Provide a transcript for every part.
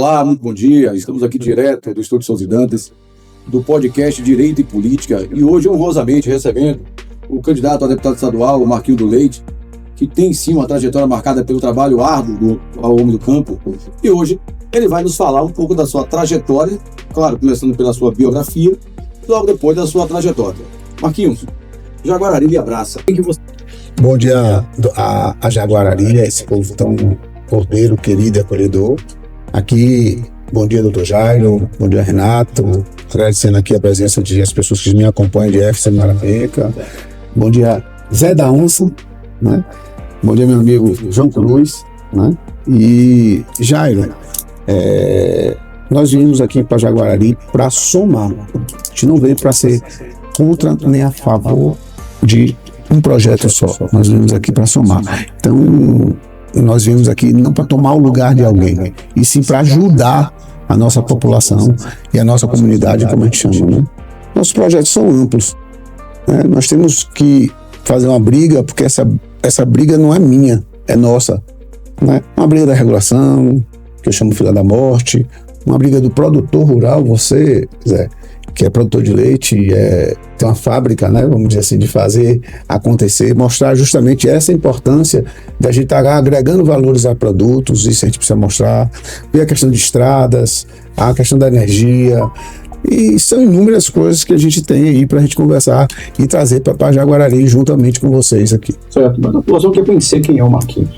Olá, muito bom dia. Estamos aqui direto do Estúdio Souza e Dantas, do podcast Direito e Política, e hoje honrosamente recebendo o candidato a deputado estadual, o Marquinho do Leite, que tem sim uma trajetória marcada pelo trabalho árduo ao homem do campo, e hoje ele vai nos falar um pouco da sua trajetória, claro, começando pela sua biografia, logo depois da sua trajetória. Marquinhos, Jaguarari lhe abraça. Bom dia a Jaguarari, esse povo tão cordeiro, querido e acolhedor. Aqui, bom dia, doutor Jairo, bom dia, Renato, agradecendo aqui a presença das pessoas que me acompanham de Jefferson Marapeca. Bom dia, Zé da Onça, né? Bom dia, meu amigo João Cruz, né? E Jairo, nós viemos aqui para Jaguarari para somar. A gente não veio para ser contra nem a favor de um projeto só. Nós viemos aqui para somar. Então, nós viemos aqui não para tomar o lugar de alguém, e sim para ajudar a nossa população e a nossa comunidade, como a gente chama, né? Nossos projetos são amplos, né? Nós temos que fazer uma briga, porque essa briga não é minha, é nossa, né? Uma briga da regulação, que eu chamo Filha da Morte, uma briga do produtor rural, você, Zé, que é produtor de leite, tem uma fábrica, né, vamos dizer assim, de fazer acontecer, mostrar justamente essa importância da gente estar agregando valores a produtos. Isso a gente precisa mostrar. E a questão de estradas, a questão da energia, e são inúmeras coisas que a gente tem aí para a gente conversar e trazer para Jaguarari juntamente com vocês aqui. Certo, mas a população quer conhecer quem é o Marquinhos.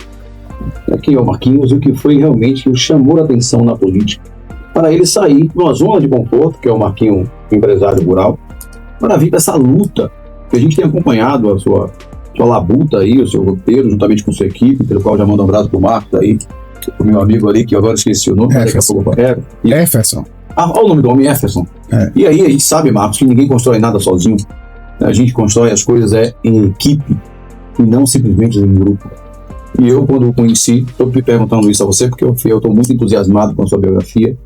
Quem é o Marquinhos e o que foi realmente o chamou a atenção na política, para ele sair de uma zona de conforto, que é o Marquinho, empresário rural, para vir para essa luta, que a gente tem acompanhado a sua labuta aí, o seu roteiro, juntamente com sua equipe, pelo qual já mando um abraço pro Marcos aí, o meu amigo ali, que eu agora esqueci o nome, Jefferson. Olha o nome do homem, Jefferson. E aí a gente sabe, Marcos, que ninguém constrói nada sozinho. A gente constrói as coisas em equipe e não simplesmente em grupo. E eu, quando o conheci, estou me perguntando isso a você, porque eu estou muito entusiasmado com a sua biografia,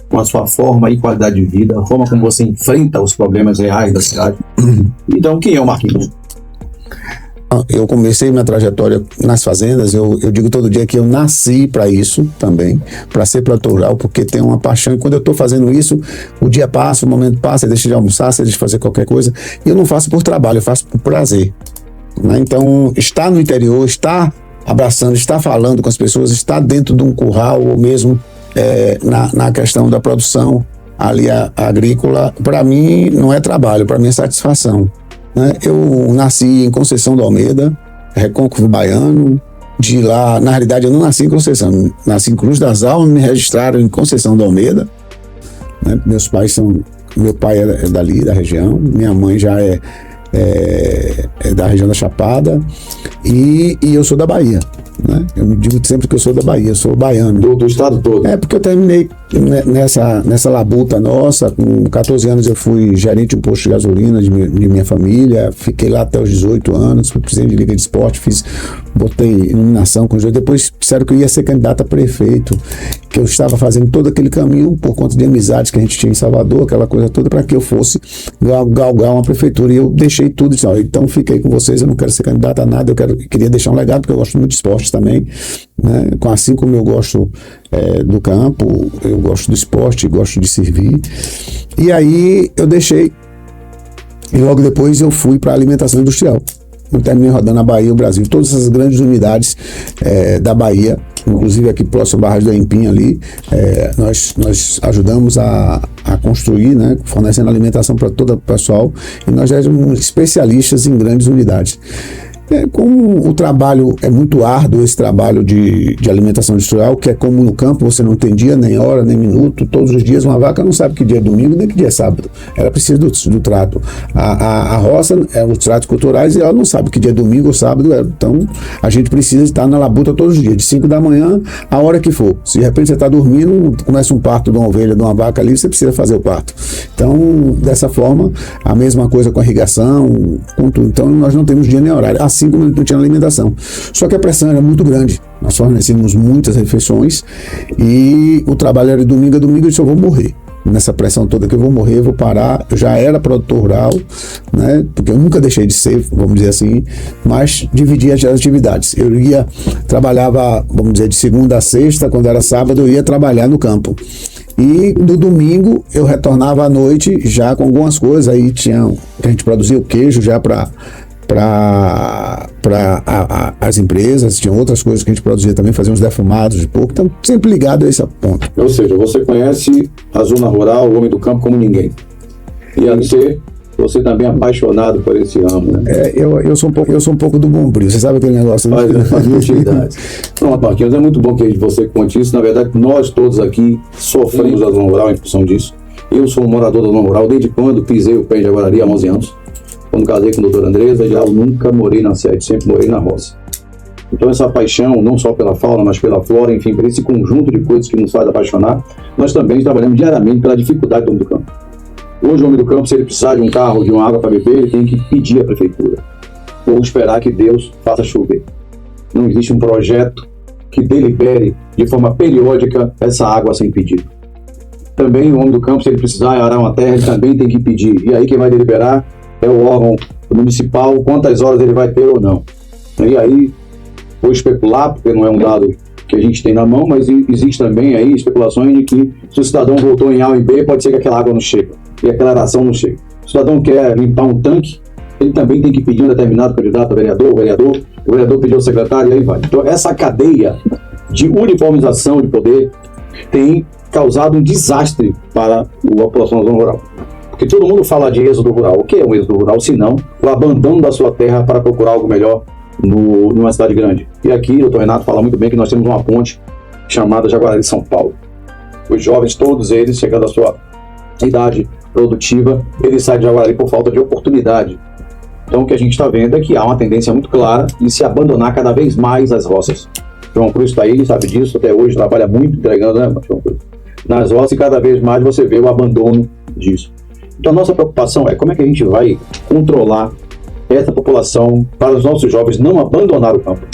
com a sua forma e qualidade de vida, a forma como você enfrenta os problemas reais da cidade. Então, quem é o Marquinhos? Eu comecei minha trajetória nas fazendas. Eu digo todo dia que eu nasci para isso também, para ser produtor rural, porque tenho uma paixão, e quando eu estou fazendo isso, o dia passa, o momento passa, eu deixo de almoçar, eu deixo de fazer qualquer coisa, e eu não faço por trabalho, eu faço por prazer, né? Então, estar no interior, estar abraçando, estar falando com as pessoas, estar dentro de um curral, ou mesmo na questão da produção ali agrícola, para mim não é trabalho, para mim é satisfação, né? Eu nasci em Conceição do Almeida, Recôncavo Baiano. De lá, na realidade, eu não nasci em Conceição, nasci em Cruz das Almas, me registraram em Conceição do Almeida, né? Meu pai é dali, da região, minha mãe já é da região da Chapada, e eu sou da Bahia, né? Eu me digo sempre que eu sou da Bahia, eu sou baiano. Do estado todo? Porque eu terminei nessa labuta nossa. Com 14 anos eu fui gerente de um posto de gasolina de minha família, fiquei lá até os 18 anos, fui presidente de liga de esporte, botei iluminação com jogo. Depois disseram que eu ia ser candidato a prefeito, que eu estava fazendo todo aquele caminho por conta de amizades que a gente tinha em Salvador, aquela coisa toda, para que eu fosse galgar uma prefeitura, e eu deixei tudo e disse: então fiquei com vocês, eu não quero ser candidato a nada, queria deixar um legado, porque eu gosto muito de esporte também, né? Assim como eu gosto do campo, eu gosto do esporte, gosto de servir. E aí eu deixei, e logo depois eu fui para a alimentação industrial. Eu terminei rodando a Bahia e o Brasil, todas essas grandes unidades da Bahia, inclusive aqui próximo à barragem do Empim ali, nós ajudamos a construir, né, fornecendo alimentação para todo o pessoal, e nós já éramos especialistas em grandes unidades. Como o trabalho é muito árduo, esse trabalho de alimentação industrial, que é como no campo, você não tem dia, nem hora, nem minuto, todos os dias uma vaca não sabe que dia é domingo, nem que dia é sábado, ela precisa do trato. A roça os tratos culturais, e ela não sabe que dia é domingo ou sábado, então a gente precisa estar na labuta todos os dias, de 5 da manhã, a hora que for. Se de repente você está dormindo, começa um parto de uma ovelha, de uma vaca ali, você precisa fazer o parto. Então, dessa forma, a mesma coisa com a irrigação, com tudo. Então, nós não temos dia nem horário, assim como não tinha alimentação. Só que a pressão era muito grande. Nós fornecemos muitas refeições, e o trabalho era de domingo a domingo, e eu disse: eu vou morrer. nessa pressão toda que eu vou morrer, vou parar. Eu já era produtor rural, né? Porque eu nunca deixei de ser, vamos dizer assim, mas dividia as atividades. Eu trabalhava, vamos dizer, de segunda a sexta, quando era sábado eu ia trabalhar no campo. E no domingo eu retornava à noite já com algumas coisas. Aí a gente produzia o queijo já para as empresas, tinha outras coisas que a gente produzia também, fazia uns defumados de porco, então sempre ligado a esse ponto. Ou seja, você conhece a zona rural, o homem do campo como ninguém. E a você também é apaixonado por esse ramo, né? Eu sou um pouco do bombril, você sabe aquele negócio? Faz utilidade. Pronto, Marquinhos, é muito bom que você conte isso. Na verdade, nós todos aqui sofremos da zona rural em função disso. Eu sou um morador da zona rural desde quando pisei o pé em Jaguarari, há 11 anos. Quando casei com a doutora Andresa, já nunca morei na sede, sempre morei na roça. Então essa paixão, não só pela fauna, mas pela flora, enfim, por esse conjunto de coisas que nos faz apaixonar, nós também trabalhamos diariamente pela dificuldade do homem do campo. Hoje o homem do campo, se ele precisar de um carro, de uma água para beber, ele tem que pedir à prefeitura, ou esperar que Deus faça chover. Não existe um projeto que delibere de forma periódica essa água sem pedido. Também o homem do campo, se ele precisar arar uma terra, ele também tem que pedir. E aí quem vai deliberar é o órgão municipal, quantas horas ele vai ter ou não. E aí, vou especular, porque não é um dado que a gente tem na mão, mas existe também aí especulações de que se o cidadão voltou em A ou em B, pode ser que aquela água não chegue, e aquela aração não chegue. Se o cidadão quer limpar um tanque, ele também tem que pedir um determinado candidato a vereador, o vereador pediu ao secretário, e aí vai. Então, essa cadeia de uniformização de poder tem causado um desastre para a população da zona rural. Porque todo mundo fala de êxodo rural. O que é um êxodo rural, se não o abandono da sua terra para procurar algo melhor numa cidade grande? E aqui o doutor Renato fala muito bem que nós temos uma ponte chamada Jaguarari São Paulo. Os jovens, todos eles, chegando à sua idade produtiva, eles saem de Jaguarari por falta de oportunidade. Então o que a gente está vendo é que há uma tendência muito clara de se abandonar cada vez mais as roças. João Cruz está aí, sabe disso, até hoje trabalha muito entregando, né, João Cruz? Nas roças, e cada vez mais você vê o abandono disso. Então a nossa preocupação é como é que a gente vai controlar essa população para os nossos jovens não abandonar o campo.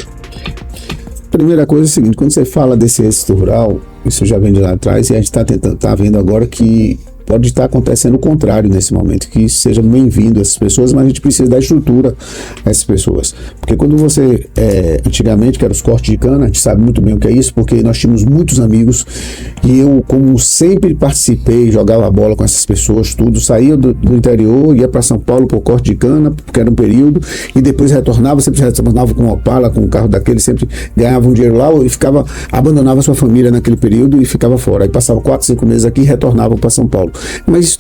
Primeira coisa é o seguinte, quando você fala desse êxito rural, isso já vem de lá atrás, e a gente está vendo agora que pode estar acontecendo o contrário nesse momento, que seja bem-vindo essas pessoas, mas a gente precisa dar estrutura a essas pessoas. Porque quando você, antigamente, que era os cortes de cana, a gente sabe muito bem o que é isso, porque nós tínhamos muitos amigos, e eu, como sempre participei, jogava bola com essas pessoas, tudo, saía do interior, ia para São Paulo por corte de cana, porque era um período, e depois retornava, sempre retornava com uma Opala, com um carro daquele, sempre ganhava um dinheiro lá, e abandonava sua família naquele período e ficava fora. Aí passava 4, 5 meses aqui e retornava para São Paulo. Mas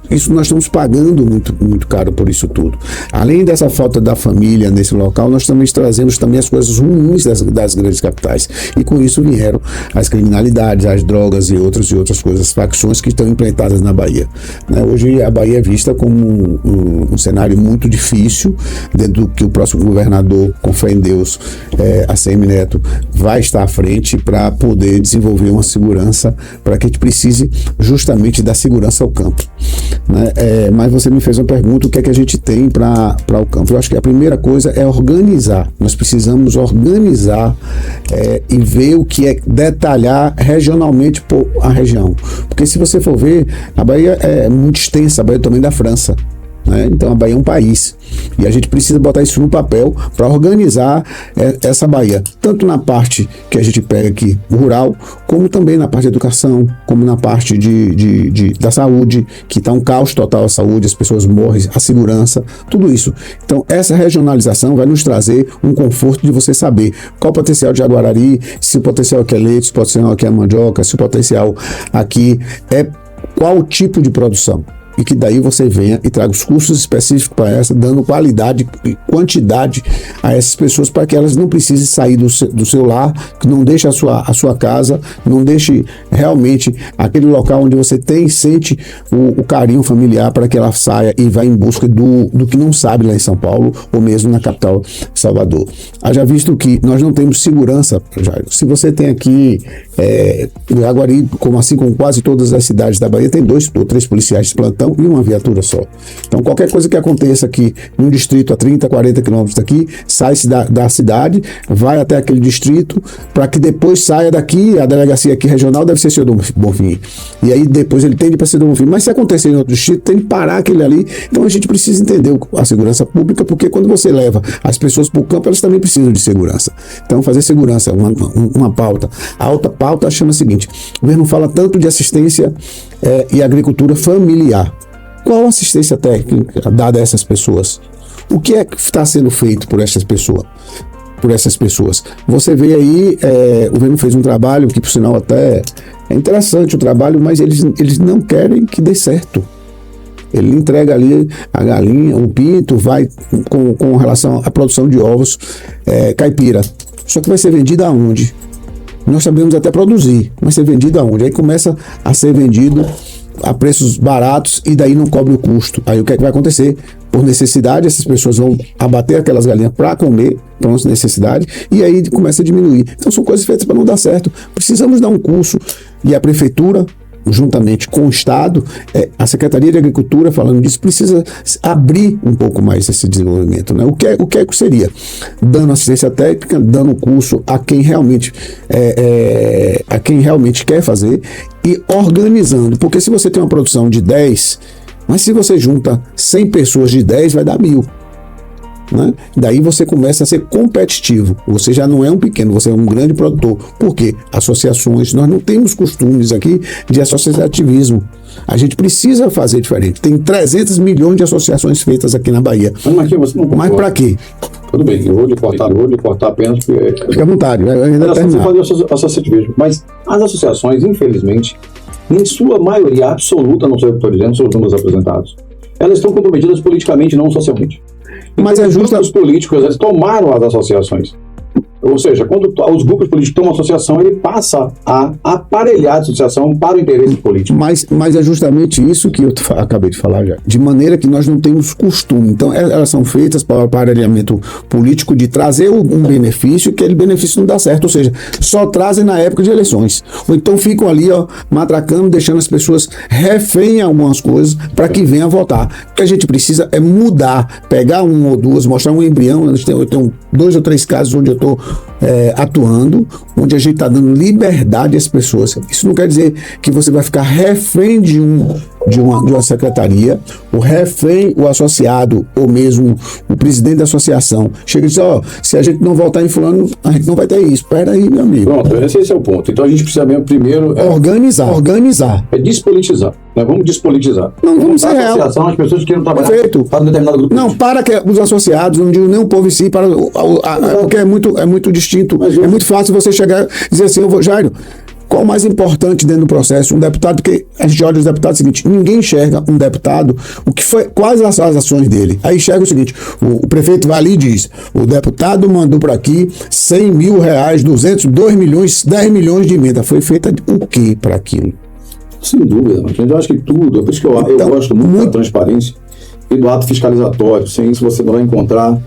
isso nós estamos pagando muito, muito caro por isso tudo. Além dessa falta da família nesse local, nós também trazemos também as coisas ruins das grandes capitais. E com isso vieram as criminalidades, as drogas e outras coisas, facções que estão implantadas na Bahia. Hoje a Bahia é vista como um cenário muito difícil, dentro do que o próximo governador, com fé em Deus, ACM Neto, vai estar à frente para poder desenvolver uma segurança, para que a gente precise justamente da segurança ao campo, né? Mas você me fez uma pergunta, o que é que a gente tem para o campo? Eu acho que a primeira coisa é organizar. Nós precisamos organizar e ver o que é, detalhar regionalmente por a região, porque se você for ver, a Bahia é muito extensa, a Bahia é do tamanho da França, né? Então a Bahia é um país e a gente precisa botar isso no papel para organizar essa Bahia, tanto na parte que a gente pega aqui rural, como também na parte de educação, como na parte da saúde, que está um caos total a saúde, as pessoas morrem, a segurança, tudo isso. Então essa regionalização vai nos trazer um conforto de você saber qual o potencial de Jaguarari, se o potencial aqui é leite, se o potencial aqui é mandioca, se o potencial aqui é qual tipo de produção. E que daí você venha e traga os cursos específicos para essa, dando qualidade e quantidade a essas pessoas, para que elas não precisem sair do seu lar, que não deixe a sua casa, não deixe realmente aquele local onde você sente o carinho familiar, para que ela saia e vá em busca do que não sabe lá em São Paulo, ou mesmo na capital Salvador. Haja visto que nós não temos segurança, Jairo. Se você tem aqui Jaguari, assim como quase todas as cidades da Bahia, tem 2 ou 3 policiais de plantão, população e uma viatura só. Então, qualquer coisa que aconteça aqui num distrito a 30, 40 quilômetros daqui, sai-se da cidade, vai até aquele distrito, para que depois saia daqui, a delegacia aqui regional deve ser Senhor Bonfim. E aí depois ele tende para Senhor Bonfim. Mas se acontecer em outro distrito, tem que parar aquele ali. Então a gente precisa entender a segurança pública, porque quando você leva as pessoas para o campo, elas também precisam de segurança. Então fazer segurança, uma pauta. A outra pauta chama o seguinte: o governo fala tanto de assistência e agricultura familiar. Qual assistência técnica dada a essas pessoas? O que é que está sendo feito por essas pessoas? Você vê aí, o governo fez um trabalho que, por sinal, até é interessante o trabalho, mas eles não querem que dê certo. Ele entrega ali a galinha, o pinto, vai com relação à produção de ovos caipira. Só que vai ser vendido aonde? Nós sabemos até produzir, mas ser vendido aonde? Aí começa a ser vendido a preços baratos e daí não cobre o custo. Aí o que é que vai acontecer? Por necessidade, essas pessoas vão abater aquelas galinhas para comer, por nossa necessidade, e aí começa a diminuir. Então são coisas feitas para não dar certo. Precisamos dar um curso, e a prefeitura, juntamente com o Estado, a Secretaria de Agricultura, falando disso, precisa abrir um pouco mais esse desenvolvimento, né? O que seria? Dando assistência técnica, dando curso a quem realmente quer fazer e organizando, porque se você tem uma produção de 10, mas se você junta 100 pessoas de 10, vai dar 1.000. Né? Daí você começa a ser competitivo. Você já não é um pequeno, você é um grande produtor. Por quê? Associações, nós não temos costumes aqui de associativismo. A gente precisa fazer diferente. Tem 300 milhões de associações feitas aqui na Bahia. Mas para quê? Tudo bem, eu vou lhe cortar apenas porque... Fica à vontade, vai ainda terminar. Você faz associativismo, mas as associações, infelizmente, em sua maioria absoluta, não sei o que estou dizendo, são os números apresentados, elas estão comprometidas politicamente, não socialmente. Mas é justo. Os políticos, eles tomaram as associações. Ou seja, quando os grupos políticos tomam associação, ele passa a aparelhar a associação para o interesse político. Mas é justamente isso que eu acabei de falar já. De maneira que nós não temos costume. Então, elas são feitas para o aparelhamento político de trazer um benefício, que aquele benefício não dá certo. Ou seja, só trazem na época de eleições. Ou então ficam ali, matracando, deixando as pessoas refém em algumas coisas para que venham a votar. O que a gente precisa é mudar, pegar um ou duas, mostrar um embrião. Eu tenho 2 ou 3 casos onde eu estou atuando, onde a gente está dando liberdade às pessoas. Isso não quer dizer que você vai ficar refém de uma secretaria, o associado, ou mesmo o presidente da associação. Chega e diz, se a gente não votar em fulano, a gente não vai ter isso. Espera aí, meu amigo. Pronto, esse é o ponto. Então a gente precisa mesmo primeiro... Organizar. É despolitizar. Nós vamos despolitizar. Não, vamos ser real. As pessoas que queiram trabalhar para um determinado grupo. Não, para que os associados, não digo nem o povo em si, porque é muito distinto. É muito fácil você chegar e dizer assim, Jairo, qual o mais importante dentro do processo? Um deputado, que a gente olha os deputados seguinte, ninguém enxerga um deputado, quais as ações dele. Aí enxerga o seguinte, o prefeito vai ali e diz, o deputado mandou para aqui 100 mil reais, 200, 2 milhões, 10 milhões de emenda. Foi feita o que para aquilo? Sem dúvida, eu acho que tudo, por isso que eu gosto muito da transparência e do ato fiscalizatório. Sem isso você não vai encontrar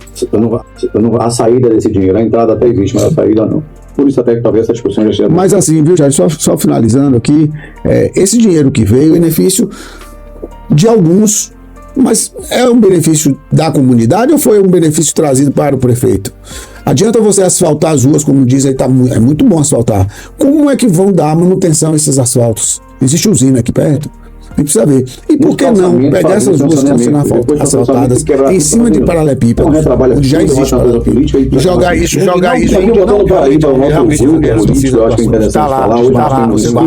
a saída desse dinheiro. A entrada até existe, mas a saída não. Por isso até que talvez essa discussão já seja... Mas assim, viu, Jair, só finalizando aqui, esse dinheiro que veio é benefício de alguns, mas é um benefício da comunidade ou foi um benefício trazido para o prefeito? Adianta você asfaltar as ruas, como diz aí, é muito bom asfaltar. Como é que vão dar manutenção a esses asfaltos? Existe usina aqui perto? A gente precisa ver. E por que não pegar essas ruas que estão sendo asfaltadas em cima de paralelepípedo, onde já existe paralelepípedo, e jogar isso. Está lá, você vai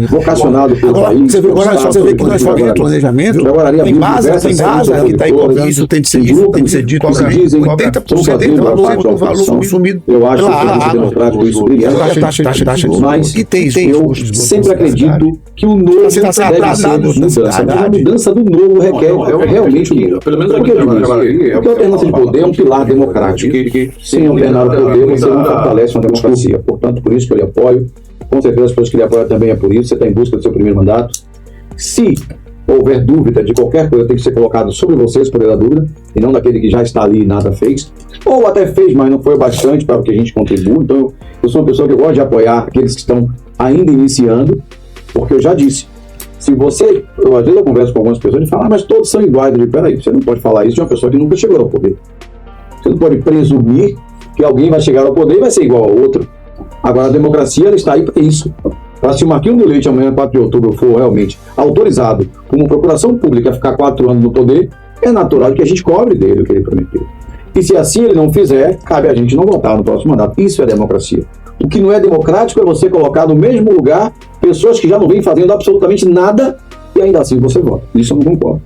vocacionado pelo país. Você vê que nós falamos de planejamento, tem base que está envolvido, isso tem de ser dito, 80% do valor consumido pela água. Mas eu sempre acredito que o novo deve ser mudança. A mudança do novo requer realmente dinheiro. Pelo menos aqui porque a alternância de poder é um pilar democrático. Sem alternar o poder, você não fortalece uma democracia. Portanto, por isso que eu lhe apoio. Com certeza as pessoas que lhe apoiam também é por isso. Você está em busca do seu primeiro mandato. Se houver dúvida de qualquer coisa, tem que ser colocado sobre vocês, poder da dúvida, e não daquele que já está ali e nada fez. Ou até fez, mas não foi bastante para que a gente contribua. Então, eu sou uma pessoa que gosta de apoiar aqueles que estão ainda iniciando, porque eu já disse, Se você, às vezes eu converso com algumas pessoas e falo, mas todos são iguais. Eu digo, peraí, você não pode falar isso de uma pessoa que nunca chegou ao poder. Você não pode presumir que alguém vai chegar ao poder e vai ser igual ao outro. Agora, a democracia ela está aí para isso. Para se o Marquinhos do Leite, amanhã, 4 de outubro, for realmente autorizado como procuração pública a ficar 4 anos no poder, é natural que a gente cobre dele o que ele prometeu. E se assim ele não fizer, cabe a gente não votar no próximo mandato. Isso é democracia. O que não é democrático é você colocar no mesmo lugar pessoas que já não vêm fazendo absolutamente nada e ainda assim você vota. Isso eu não concordo.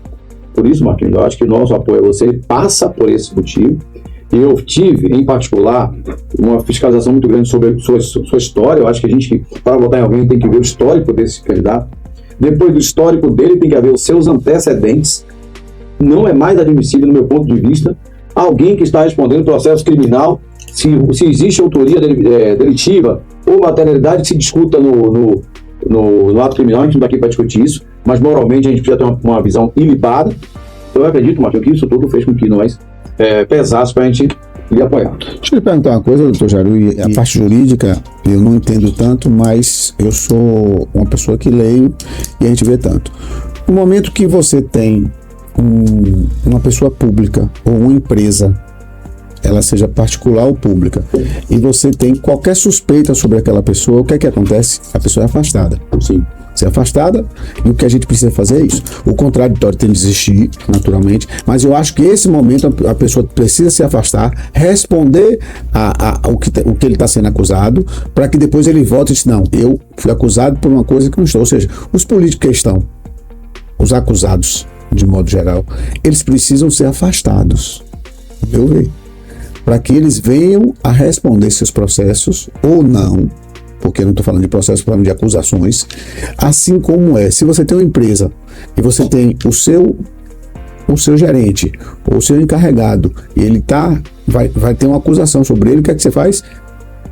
Por isso, Marquinhos, eu acho que nosso apoio a você passa por esse motivo. Eu tive, em particular, uma fiscalização muito grande sobre sua história. Eu acho que a gente, para votar em alguém, tem que ver o histórico desse candidato. Depois do histórico dele, tem que haver os seus antecedentes. Não é mais admissível, no meu ponto de vista, alguém que está respondendo processo criminal, se existe autoria delitiva ou materialidade que se discuta no ato criminal. A gente não está aqui para discutir isso, mas moralmente a gente precisa ter uma visão ilibada. Eu acredito, Marquinhos, que isso tudo fez com que nós pesasse para a gente lhe apoiar. Deixa eu lhe perguntar uma coisa, doutor Jairo, a parte jurídica eu não entendo tanto, mas eu sou uma pessoa que leio e a gente vê tanto. No momento que você tem uma pessoa pública ou uma empresa, ela seja particular ou pública, e você tem qualquer suspeita sobre aquela pessoa, o que é que acontece? A pessoa é afastada. Sim. Ser afastada, e o que a gente precisa fazer é isso. O contraditório tem que existir, naturalmente, mas eu acho que esse momento a pessoa precisa se afastar, responder o que ele está sendo acusado, para que depois ele volte e diz, não, eu fui acusado por uma coisa que não estou. Ou seja, os políticos que estão, os acusados, de modo geral, eles precisam ser afastados, meu ver, para que eles venham a responder seus processos ou não, porque eu não estou falando de processo, estou falando de acusações, assim como se você tem uma empresa e você tem o seu gerente ou o seu encarregado e ele vai ter uma acusação sobre ele, o que é que você faz?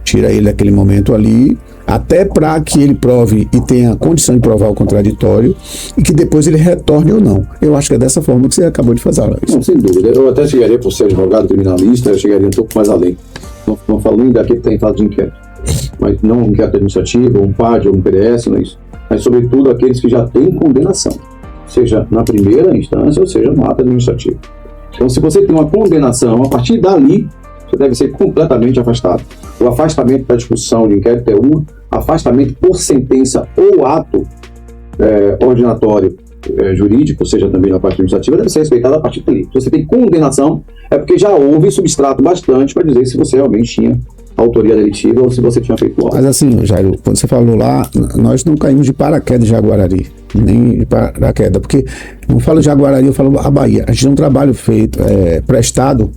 Tira ele naquele momento ali, até para que ele prove e tenha condição de provar o contraditório e que depois ele retorne ou não. Eu acho que é dessa forma que você acabou de fazer. Não, sem dúvida. Eu até chegaria, por ser advogado criminalista, eu chegaria um pouco mais além. Não falo nem daquele que tem fase de inquérito, mas não um inquérito administrativo, um PAD ou um PDS, não é isso. Mas, sobretudo, aqueles que já têm condenação, seja na primeira instância ou seja no ato administrativo. Então, se você tem uma condenação, a partir dali, você deve ser completamente afastado. O afastamento da discussão de inquérito é afastamento por sentença ou ato ordinatório jurídico, ou seja, também na parte administrativa, deve ser respeitado a partir dali. Se você tem condenação, é porque já houve substrato bastante para dizer se você realmente tinha autoria delitiva ou se você tinha feito algo. Mas assim, Jairo, quando você falou lá, nós não caímos de paraquedas de Jaguarari, nem de paraquedas, porque não falo de Jaguarari, eu falo a Bahia. A gente tem um trabalho feito, prestado,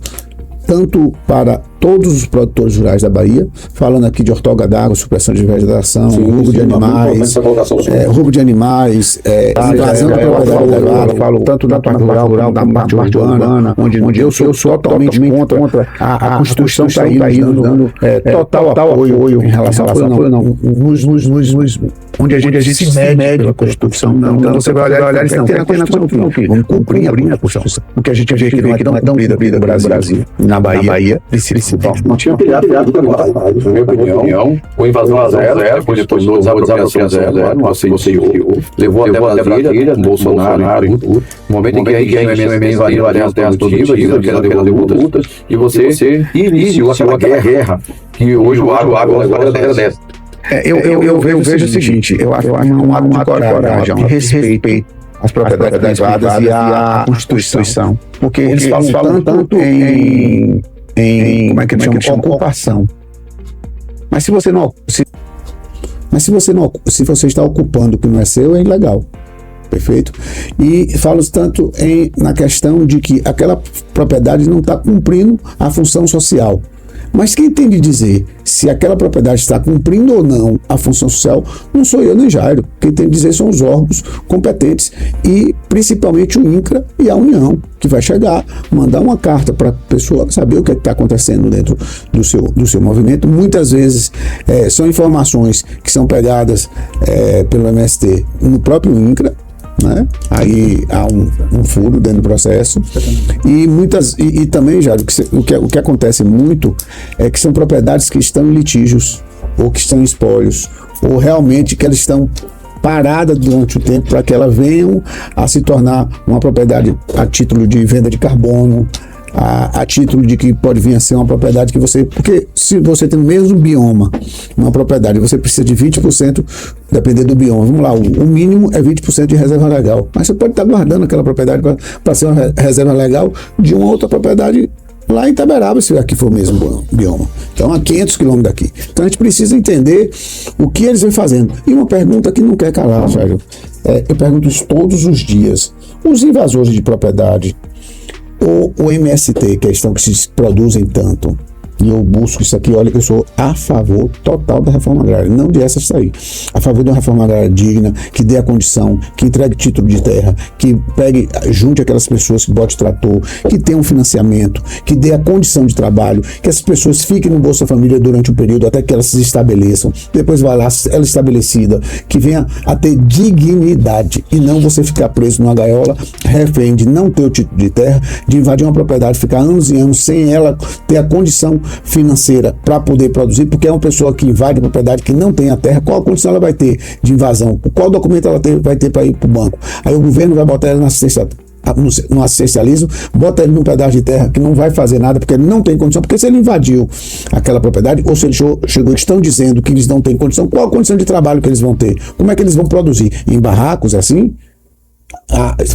tanto para todos os produtores rurais da Bahia, falando aqui de ortoga d'água, supressão de vegetação, roubo de animais, invasão da propriedade privada, falo tanto da parte rural, da parte urbana, onde eu sou totalmente contra a Constituição está aí nos dando total apoio em relação a não. Onde a gente se mede pela Constituição, então você vai olhar e não, tem na Constituição, vamos cumprir a Constituição. O que a gente vê que não é tão cumprida no Brasil, na Bahia, principalmente. Não tinha pilhado na minha opinião, com invasão a zero, depois de desapropriação a zero, você levou até Brasília, Bolsonaro, no momento em que a MST invadiu as terras produtivas, aquela luta, e você iniciou aquela guerra, que hoje o agro é dessa. Eu vejo o seguinte, eu acho um ato de coragem, de respeito às propriedades privadas e à Constituição, porque eles falam tanto em como é que eles chamam? Ocupação. Mas se você está ocupando o que não é seu, é ilegal. Perfeito? E falo tanto na questão de que aquela propriedade não está cumprindo a função social. Mas quem tem de dizer se aquela propriedade está cumprindo ou não a função social, não sou eu nem Jairo. Quem tem de dizer são os órgãos competentes e principalmente o INCRA e a União, que vai chegar, mandar uma carta para a pessoa saber o que está acontecendo dentro do seu movimento. Muitas vezes são informações que são pegadas pelo MST no próprio INCRA, né? Aí há um furo dentro do processo e também, Jairo, o que acontece muito é que são propriedades que estão em litígios ou que estão em espólios ou realmente que elas estão parada durante o tempo para que ela venha a se tornar uma propriedade a título de venda de carbono, a título de que pode vir a ser uma propriedade que você... Porque se você tem o mesmo bioma, uma propriedade, você precisa de 20%, dependendo do bioma. Vamos lá, o mínimo é 20% de reserva legal. Mas você pode estar guardando aquela propriedade para ser uma reserva legal de uma outra propriedade lá em Itaberaba, se aqui for o mesmo bioma. Então, a 500 quilômetros daqui. Então, a gente precisa entender o que eles vêm fazendo. E uma pergunta que não quer calar, Sérgio. Eu pergunto isso todos os dias. Os invasores de propriedade, o MST, questão que se produzem tanto, e eu busco isso aqui, olha que eu sou a favor total da reforma agrária, não de essa sair, a favor de uma reforma agrária digna, que dê a condição, que entregue título de terra, que pegue, junte aquelas pessoas que bote trator, que tenha um financiamento, que dê a condição de trabalho, que essas pessoas fiquem no Bolsa Família durante um período até que elas se estabeleçam, depois vai lá, ela estabelecida, que venha a ter dignidade, e não você ficar preso numa gaiola, refém de não ter o título de terra, de invadir uma propriedade, ficar anos e anos sem ela ter a condição financeira para poder produzir, porque é uma pessoa que invade a propriedade que não tem a terra. Qual a condição ela vai ter de invasão? Qual documento ela vai ter para ir para o banco? Aí o governo vai botar ela no assistencialismo, bota ele num pedaço de terra que não vai fazer nada, porque ele não tem condição, porque se ele invadiu aquela propriedade, ou se ele chegou, estão dizendo que eles não têm condição, qual a condição de trabalho que eles vão ter? Como é que eles vão produzir? Em barracos, assim?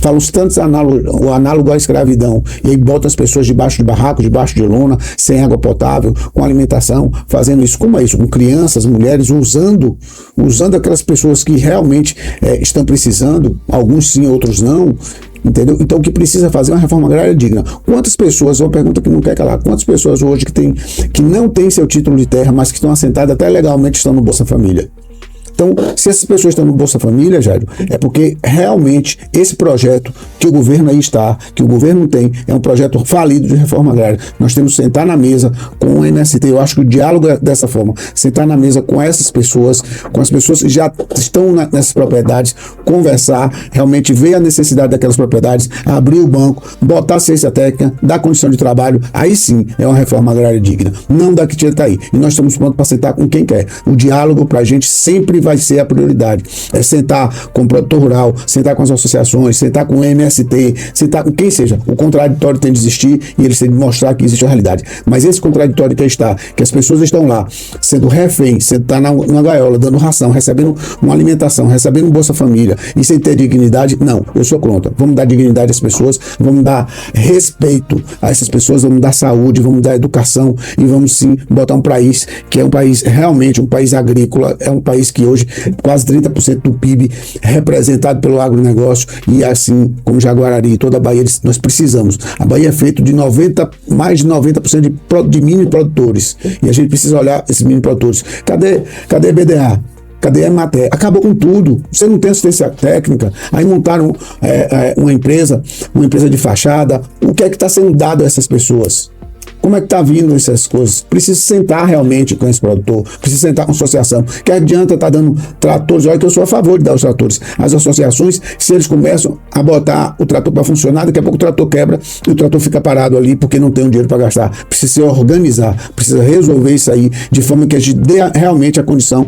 Falam-se tantos o análogo à escravidão, e aí bota as pessoas debaixo de barracos, debaixo de lona, sem água potável, com alimentação, fazendo isso. Como é isso? Com crianças, mulheres, usando aquelas pessoas que realmente estão precisando, alguns sim, outros não, entendeu? Então o que precisa fazer é uma reforma agrária digna. Quantas pessoas, uma pergunta que não quer calar, quantas pessoas hoje que não têm seu título de terra, mas que estão assentadas até legalmente estão no Bolsa Família? Então, se essas pessoas estão no Bolsa Família, Jairo, é porque realmente esse projeto que o governo aí está, que o governo tem, é um projeto falido de reforma agrária. Nós temos que sentar na mesa com o MST. Eu acho que o diálogo é dessa forma. Sentar na mesa com essas pessoas, com as pessoas que já estão nessas propriedades, conversar, realmente ver a necessidade daquelas propriedades, abrir o banco, botar a ciência técnica, dar condição de trabalho. Aí sim é uma reforma agrária digna. Não dá que tinha que estar aí. E nós estamos prontos para sentar com quem quer. O diálogo para a gente sempre vai ser a prioridade. É sentar com o produtor rural, sentar com as associações, sentar com o MST, sentar com quem seja. O contraditório tem de existir e eles têm de mostrar que existe a realidade. Mas esse contraditório que as pessoas estão lá, sendo refém, sentar na gaiola, dando ração, recebendo uma alimentação, recebendo um Bolsa Família e sem ter dignidade, não, eu sou contra. Vamos dar dignidade às pessoas, vamos dar respeito a essas pessoas, vamos dar saúde, vamos dar educação e vamos sim botar um país que é um país realmente, um país agrícola, é um país que hoje quase 30% do PIB é representado pelo agronegócio, e assim como Jaguarari e toda a Bahia, nós precisamos. A Bahia é feita de mais de 90% de mini produtores, e a gente precisa olhar esses mini produtores. Cadê BDA? Cadê a Emater? Acabou com tudo. Você não tem assistência técnica. Aí montaram uma empresa de fachada. O que é que está sendo dado a essas pessoas? Como é que está vindo essas coisas? Precisa sentar realmente com esse produtor, precisa sentar com a associação. Que adianta estar dando tratores? Olha que eu sou a favor de dar os tratores. As associações, se eles começam a botar o trator para funcionar, daqui a pouco o trator quebra e o trator fica parado ali porque não tem o dinheiro para gastar. Precisa se organizar, precisa resolver isso aí de forma que a gente dê realmente a condição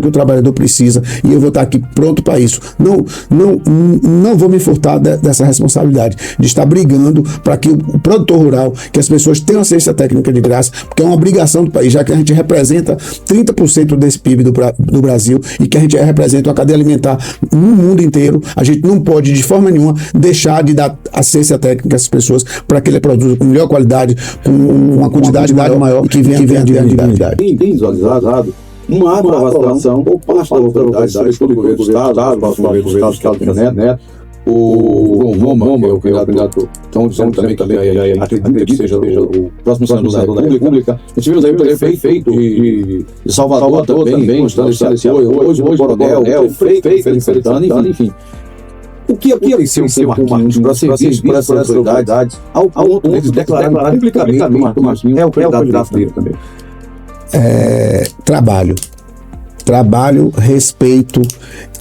que o trabalhador precisa, e eu vou estar aqui pronto para isso. Não vou me furtar dessa responsabilidade de estar brigando para que o produtor rural, que as pessoas tenham ciência técnica de graça, porque é uma obrigação do país, já que a gente representa 30% desse PIB do Brasil e que a gente representa uma cadeia alimentar no mundo inteiro. A gente não pode, de forma nenhuma, deixar de dar assistência técnica a essas pessoas para que ele produza com melhor qualidade, com uma quantidade maior e que venha a dignidade. Tem visualizado uma aprovação por parte da autoridade, pelo governo do Estado, pelo governo do Estado, né? O Roma, que é o candidato, estão dizendo também que acredita que seja o próximo senador da República. A gente viu aí o prefeito de Salvador também, mostrando esse apoio. Hoje o coronel, o prefeito enfim. O que aconteceu com o Marquinhos para servir para essas autoridades ao ponto de eles declararem publicamente que o Marquinhos é o candidato dele também? Trabalho, respeito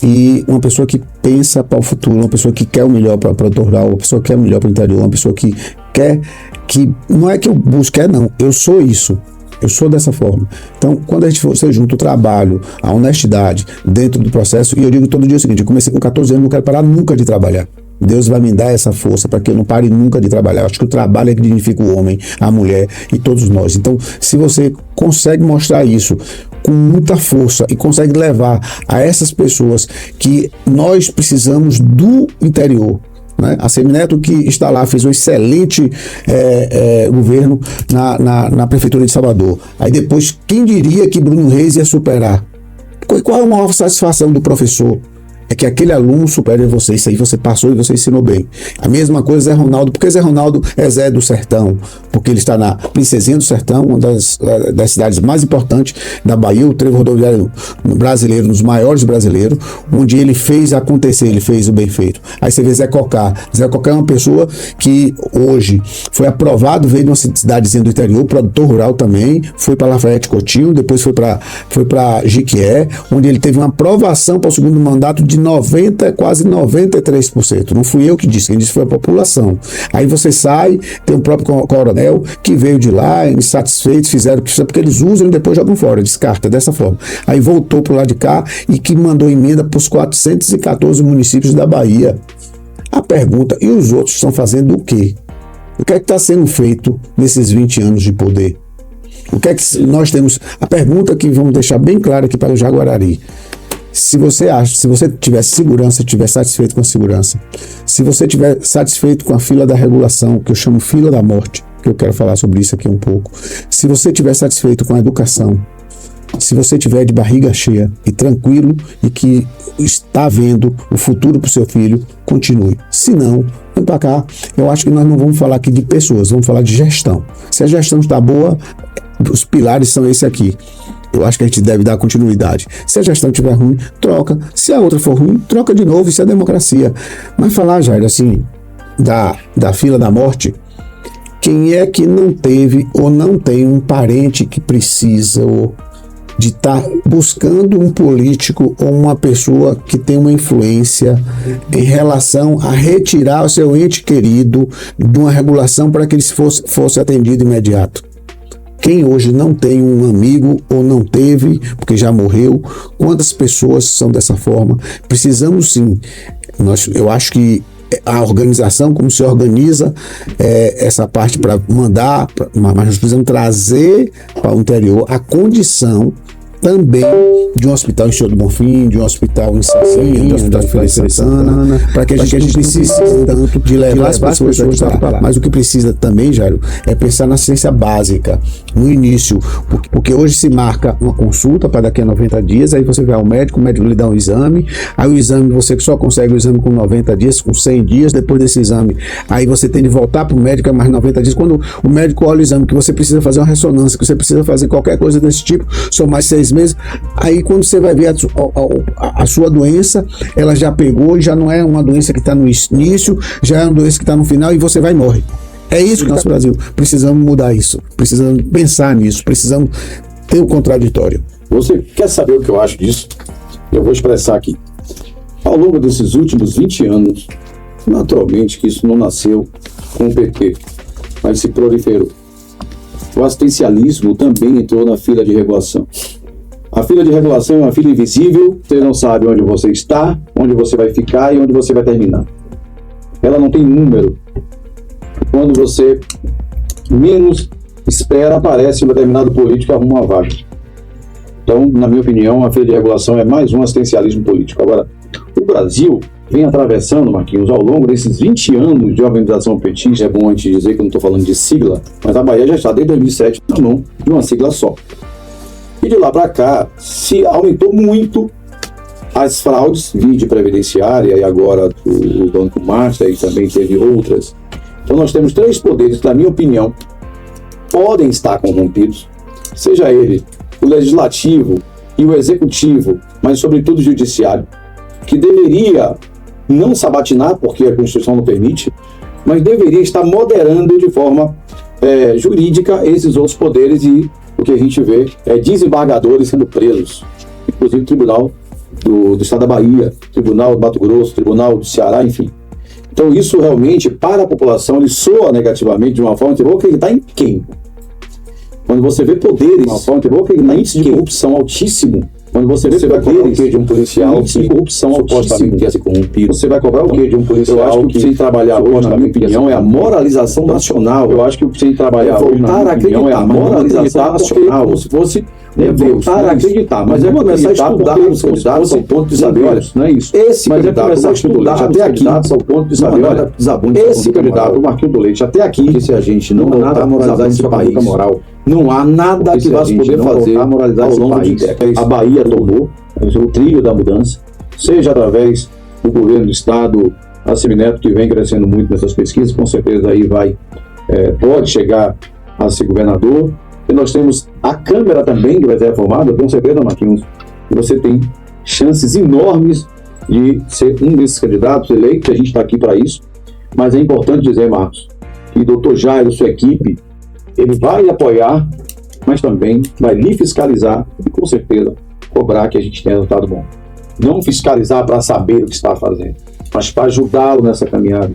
e uma pessoa que pensa para o futuro, uma pessoa que quer o melhor para o produtor rural, uma pessoa que quer o melhor para o interior, uma pessoa que quer, que não é que eu busque, não, eu sou isso. Eu sou dessa forma. Então, quando você junta o trabalho, a honestidade dentro do processo, e eu digo todo dia o seguinte: eu comecei com 14 anos, não quero parar nunca de trabalhar. Deus vai me dar essa força para que eu não pare nunca de trabalhar. Eu acho que o trabalho é que dignifica o homem, a mulher e todos nós. Então, se você consegue mostrar isso com muita força e consegue levar a essas pessoas que nós precisamos do interior, né? A Semineto, que está lá, fez um excelente governo na Prefeitura de Salvador. Aí depois, quem diria que Bruno Reis ia superar? Qual é a maior satisfação do professor? É que aquele aluno supere você, isso aí você passou e você ensinou bem. A mesma coisa Zé Ronaldo, porque Zé Ronaldo é Zé do Sertão, porque ele está na Princesinha do Sertão, uma das cidades mais importantes da Bahia, o trevo rodoviário brasileiro, um dos maiores brasileiros, onde ele fez acontecer, ele fez o bem feito. Aí você vê Zé Cocá. Zé Cocá é uma pessoa que hoje foi aprovado, veio de uma cidadezinha do interior, produtor rural também, foi para Lafayette Coutinho, depois foi para Jiquié, onde ele teve uma aprovação para o segundo mandato de quase 93%. Não fui eu que disse, quem disse foi a população. Aí você sai, tem o próprio coronel que veio de lá, insatisfeitos, fizeram o que fizeram, porque eles usam e depois jogam fora, descarta dessa forma. Aí voltou pro lado de cá e que mandou emenda para os 414 municípios da Bahia. A pergunta, e os outros estão fazendo o quê? O que é que está sendo feito nesses 20 anos de poder? O que é que nós temos? A pergunta que vamos deixar bem clara aqui para o Jaguarari. Se você tiver segurança, estiver satisfeito com a segurança, se você estiver satisfeito com a fila da regulação, que eu chamo fila da morte, que eu quero falar sobre isso aqui um pouco, se você estiver satisfeito com a educação, se você estiver de barriga cheia e tranquilo e que está vendo o futuro para o seu filho, continue. Se não, vem para cá. Eu acho que nós não vamos falar aqui de pessoas, vamos falar de gestão. Se a gestão está boa, os pilares são esse aqui. Eu acho que a gente deve dar continuidade. Se a gestão estiver ruim, troca. Se a outra for ruim, troca de novo. Isso é democracia. Mas falar, Jair, assim, da fila da morte, quem é que não teve ou não tem um parente que precisa de estar buscando um político ou uma pessoa que tem uma influência em relação a retirar o seu ente querido de uma regulação para que ele fosse atendido imediato? Quem hoje não tem um amigo ou não teve, porque já morreu, quantas pessoas são dessa forma? Precisamos sim. Eu acho que a organização, como se organiza essa parte para mandar, mas nós precisamos trazer para o interior a condição também de um hospital em Senhor do Bonfim, de um hospital em Cezinha, de um hospital em Feira de Santana, para que a gente precise tanto de levar as pessoas para lá. Mas o que precisa também, Jairo, é pensar na ciência básica, no início, porque hoje se marca uma consulta para daqui a 90 dias, aí você vai ao médico, o médico lhe dá um exame, aí o exame você só consegue o exame com 90 dias, com 100 dias, depois desse exame, aí você tem de voltar para o médico a mais 90 dias, quando o médico olha o exame, que você precisa fazer uma ressonância, que você precisa fazer qualquer coisa desse tipo, são mais 6 meses, aí quando você vai ver a sua doença, ela já pegou e já não é uma doença que está no início, já é uma doença que está no final e você vai e morre. É isso que nós, Brasil, precisamos mudar isso, precisamos pensar nisso, precisamos ter o contraditório. Você quer saber o que eu acho disso? Eu vou expressar aqui. Ao longo desses últimos 20 anos, naturalmente que isso não nasceu com o PT, mas se proliferou. O assistencialismo também entrou na fila de regulação. A fila de regulação é uma fila invisível, você não sabe onde você está, onde você vai ficar e onde você vai terminar. Ela não tem número. Quando você menos espera, aparece um determinado político e arruma uma vaga. Então, na minha opinião, a fila de regulação é mais um assistencialismo político. Agora, o Brasil vem atravessando, Marquinhos, ao longo desses 20 anos de organização petista. É bom a gente dizer que eu não estou falando de sigla, mas a Bahia já está desde 2007 na mão de uma sigla só. E de lá para cá, se aumentou muito as fraudes, vide previdenciária e agora o Banco Master, e também teve outras. Então nós temos 3 poderes que, na minha opinião, podem estar corrompidos, seja ele o legislativo e o executivo, mas sobretudo o judiciário, que deveria não sabatinar, porque a Constituição não permite, mas deveria estar moderando de forma jurídica esses outros poderes, e o que a gente vê é desembargadores sendo presos, inclusive o Tribunal do Estado da Bahia, Tribunal do Mato Grosso, Tribunal do Ceará, enfim. Então isso realmente, para a população, ele soa negativamente de uma forma que eu vou acreditar em quem? Quando você vê poderes, uma fonte boa que um índice de corrupção altíssimo, quando você vê vai cobrar o poderes, quê de um policial índice de corrupção altíssimo, que ia ser corrompido? Você vai cobrar o quê de um policial? Eu acho que o que precisa trabalhar hoje, na minha opinião, é a moralização nacional. Eu acho que o que precisa trabalhar hoje, na voltar minha a opinião, é acreditar, a moralização nacional, como se fosse voltar a acreditar, mas é começar a estudar os candidatos ao ponto de saber, olha, não é isso. Esse mas é candidato, começar a estudar até aqui, ao ponto de saber, olha, esse candidato, o Marquinhos do Leite, até aqui, que se a gente não voltar a moralizar esse país, moral, não há nada que vá se poder fazer a moralizar ao esse longo país. de décadas. A Bahia tomou o trilho da mudança, seja através do governo do estado, a Semineto, que vem crescendo muito nessas pesquisas, com certeza aí pode chegar a ser governador. E nós temos a Câmara também, que vai ser reformada, com certeza, Marquinhos, você tem chances enormes de ser um desses candidatos eleitos, a gente está aqui para isso. Mas é importante dizer, Marcos, que o doutor Jairo, sua equipe, ele vai apoiar, mas também vai lhe fiscalizar e, com certeza, cobrar que a gente tenha resultado bom. Não fiscalizar para saber o que está fazendo, mas para ajudá-lo nessa caminhada,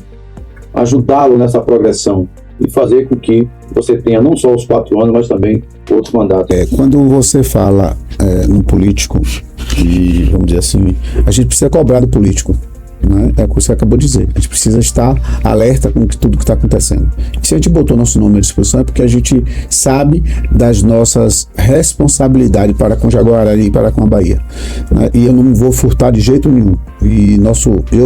ajudá-lo nessa progressão e fazer com que você tenha não só os 4 anos, mas também outros mandatos. Quando você fala no político, e vamos dizer assim, a gente precisa cobrar do político. Né? É o que você acabou de dizer. A gente precisa estar alerta com tudo que está acontecendo. E se a gente botou nosso nome à disposição é porque a gente sabe das nossas responsabilidades para com Jaguarari e para com a Bahia. Né? E eu não vou furtar de jeito nenhum. E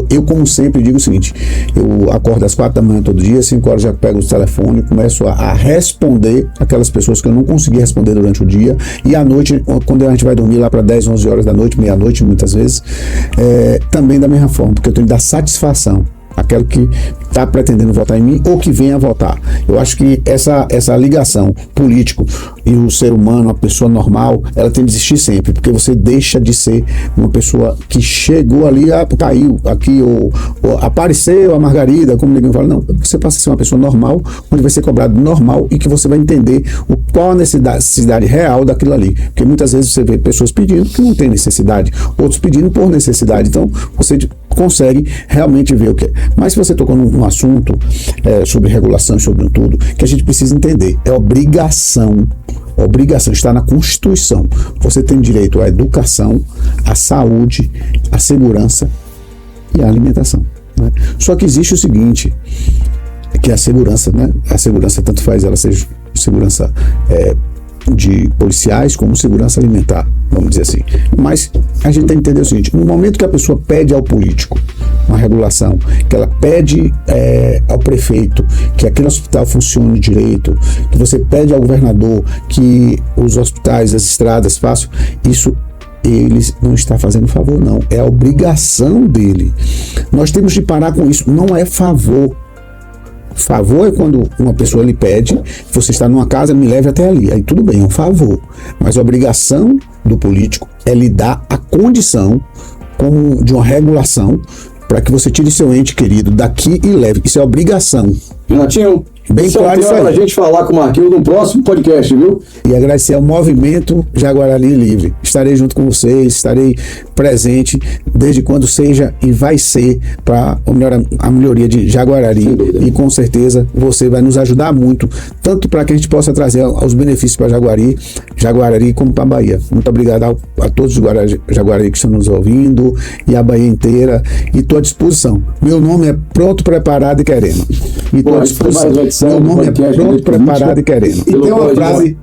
eu como sempre digo o seguinte: eu acordo às 4 da manhã todo dia, 5 horas já pego o telefone, começo a responder aquelas pessoas que eu não consegui responder durante o dia, e à noite, quando a gente vai dormir lá para 10, 11 horas da noite, meia-noite muitas vezes, também da mesma forma, porque eu tenho que dar satisfação àquele que está pretendendo votar em mim ou que venha votar. Eu acho que essa ligação político e o ser humano, a pessoa normal, ela tem de existir sempre, porque você deixa de ser uma pessoa que chegou ali, caiu aqui, ou apareceu a Margarida, como ninguém fala. Não, você passa a ser uma pessoa normal, onde vai ser cobrado normal e que você vai entender qual a necessidade real daquilo ali. Porque muitas vezes você vê pessoas pedindo que não tem necessidade, outros pedindo por necessidade. Então, você consegue realmente ver o que é. Mas se você tocou num assunto sobre regulação, sobre tudo, que a gente precisa entender, é obrigação, está na Constituição. Você tem direito à educação, à saúde, à segurança e à alimentação. Né? Só que existe o seguinte, que a segurança, né? A segurança tanto faz ela seja segurança de policiais como segurança alimentar, vamos dizer assim. Mas a gente tem que entender o seguinte: no momento que a pessoa pede ao político uma regulação, que ela pede ao prefeito que aquele hospital funcione direito, que você pede ao governador que os hospitais, as estradas façam, isso ele não está fazendo favor, não. É a obrigação dele. Nós temos de parar com isso. Não é favor. Favor é quando uma pessoa lhe pede, você está numa casa, me leve até ali. Aí tudo bem, é um favor. Mas a obrigação do político é lhe dar a condição de uma regulação para que você tire seu ente querido daqui e leve. Isso é obrigação. Renatinho, bem claro isso aí. Pra gente falar com o Marquinhos no próximo podcast, viu? E agradecer ao Movimento Jaguarari Livre. Estarei junto com vocês, estarei presente desde quando seja e vai ser para a melhoria de Jaguarari. E com certeza você vai nos ajudar muito, tanto para que a gente possa trazer os benefícios para Jaguarari como para a Bahia. Muito obrigado a todos os Jaguarari que estão nos ouvindo e a Bahia inteira. E estou à disposição. Meu nome é Pronto, Preparado e Querendo. E estou à disposição. Meu nome é Pronto, Preparado e Querendo.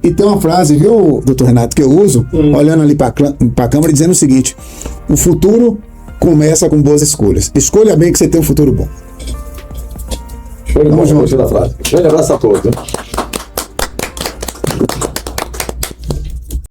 E tem uma frase, viu, doutor Renato, que eu uso, olhando ali para a câmera, dizendo o seguinte: o futuro começa com boas escolhas. Escolha bem que você tem um futuro bom. Vamos junto da frase. Grande abraço a todos.